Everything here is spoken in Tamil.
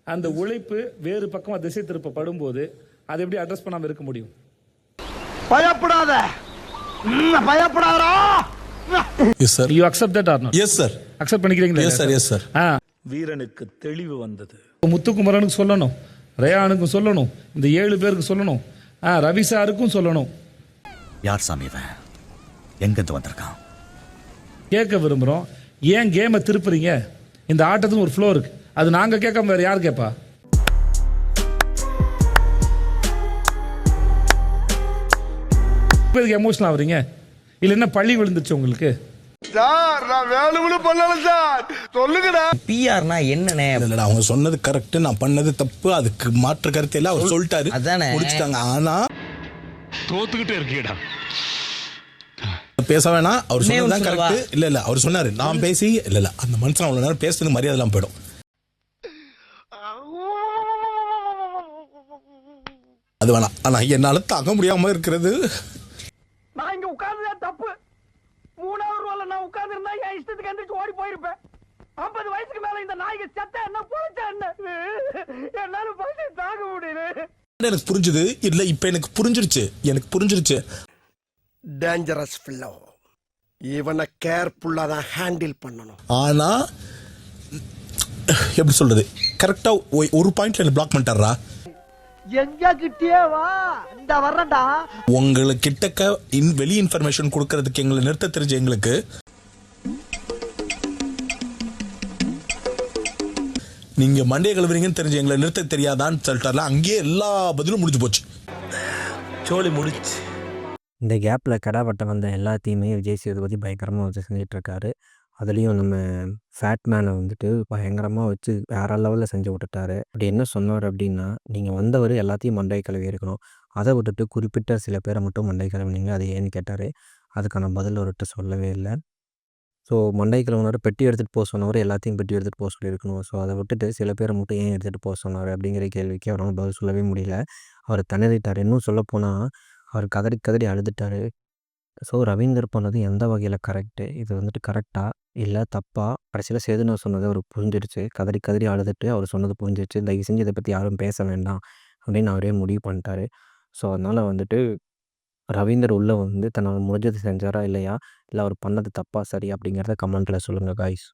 அந்த உழைப்பு வேறு பக்கமாக திசை திருப்பப்படும் போது அதை எப்படி அட்ரஸ் பண்ணாமல் இருக்க முடியும்? பயப்படாத, பயப்படாதா. Yes sir. You accept that or not? Yes sir. Accept பண்ணிக்கிறீங்களா? Yes sir. Yes sir. வீரனுக்கு தெளிவு வந்தது. முத்துக்குமரனுக்கு சொல்லணும், ரயானுக்கும் சொல்லணும், இந்த 7 பேருக்கு சொல்லணும், ரவி சாருக்கும் சொல்லணும். யார் சாமி இவன்? எங்கிருந்து வந்திருக்கான்? கேட்க விரும்புகிறோம். ஏன் கேமை திருப்புறீங்க? இந்த ஆட்டத்துக்கு ஒரு ஃப்ளோ இருக்கு, அது நாங்கள் கேட்காம வேற யார் கேட்பா? எமோஷனல் ஆகுறீங்க இல்ல என்ன பழி விழுந்துச்சு உங்களுக்கு? சார் நான் வேணும்னு பண்ணல சார், சொல்லுங்கடா. பிஆர்னா என்னனே? இல்லடா, அவங்க சொன்னது கரெக்ட், நான் பண்ணது தப்பு, அதுக்கு மாற்று கருத்து இல்ல, அவர் சொல்லிட்டாரு, அதானே முடிச்சிட்டாங்க. ஆனா தோத்துக்கிட்டே இருக்கீடா, பேச வேணாம், அவர் சொன்னதுதான் கரெக்ட். இல்ல இல்ல, அவர் சொன்னாரு, நான் பேசி இல்ல இல்ல, அந்த மனுஷன் அவ்வளவு நேரம் பேசுறது மரியாதை எல்லாம் போயிடும். அது வேணாம். ஆனா என்னால தாங்க முடியாம இருக்கிறது, நான் இங்க உட்கார்ந்ததே தப்பு. 3வது ரோல நான் உட்கார்ந்து இருந்தா என் இஷ்டத்துக்கு எந்திரிச்சு ஓடி போயிருப்பேன். 50 வயசுக்கு மேல இந்த நாய்க்கு செத்த என்ன போச்சா என்ன, என்னால பசி தாங்க முடியல. எனக்கு புரிஞ்சுது இல்ல, இப்ப எனக்கு புரிஞ்சிருச்சு. டேஞ்சரஸ் ஃபில்லோ, இவனை கேர்ஃபுல்லா தான் ஹேண்டில் பண்ணணும். ஆனா எப்படி சொல்றது, கரெக்டா ஒரு பாயிண்ட்ல என்ன பிளாக் பண்ணிட்டாரா? எங்க கிட்டே வா, இந்த வர்றடா. உங்களுக்கு கிட்டக்க வெளி இன்ஃபர்மேஷன் கொடுக்கறதுக்கு எங்களை நிறுத்த தெரிஞ்ச எங்களுக்கு, நீங்க மண்டைய கழுவுறீங்கன்னு தெரிஞ்ச எங்களை நிறுத்த தெரியாதான்னு சொல்லிட்டார்ல, அங்கேயே எல்லா பதிலும் முடிஞ்சு போச்சு, சோழி முடிச்சு. இந்த கேப்பில் கடாவட்டம் வந்த எல்லாத்தையுமே விஜய் சேதுபதி பயங்கரமாக வச்சு செஞ்சிட்ருக்காரு. அதுலேயும் நம்ம ஃபேட் மேனை வந்துட்டு பயங்கரமாக வச்சு வேறு லெவலில் செஞ்சு விட்டுட்டாரு. அப்படி என்ன சொன்னார் அப்படின்னா, நீங்கள் வந்தவர் எல்லாத்தையும் மண்டை கழுவி இருக்கணும், அதை விட்டுட்டு குறிப்பிட்ட சில பேரை மட்டும் மண்டை கழுவினீங்க, அது ஏன்னு கேட்டார். அதுக்கான பதில் அவர்கிட்ட சொல்லவே இல்லை. ஸோ மண்டை கழுவுனார், பெட்டி எடுத்துகிட்டு போக சொன்னவர் எல்லாத்தையும் பெட்டி எடுத்துகிட்டு போக சொல்லியிருக்கணும். ஸோ அதை விட்டுட்டு சில பேரை மட்டும் ஏன் எடுத்துகிட்டு போக சொன்னார் அப்படிங்கிற கேள்விக்கு அவரால் பதில் சொல்லவே முடியல. அவர் திணறிட்டார். இன்னும் சொல்லப்போனால் அவர் கதறி கதறி அழுதுட்டார். ஸோ ரவீந்தர் பண்ணது எந்த வகையில் கரெக்டு, இது வந்துட்டு கரெக்டாக இல்லை தப்பா? கடைசியில் சேதுனா சொன்னது அவருக்கு புரிஞ்சிடுச்சு. கதறி கதறி அழுதுட்டு அவர் சொன்னது புரிஞ்சிடுச்சு. தயவு செஞ்சு இதை பற்றி யாரும் பேச வேண்டாம் அப்படின்னு அவரே முடிவு பண்ணிட்டாரு. ஸோ அதனால் வந்துட்டு ரவீந்தர் உள்ளே வந்து தன்னால் முடிஞ்சது செஞ்சாரா இல்லையா, இல்லை அவர் பண்ணது தப்பா சரி அப்படிங்கிறத கமெண்ட்டில் சொல்லுங்கள் காய்ஸ்.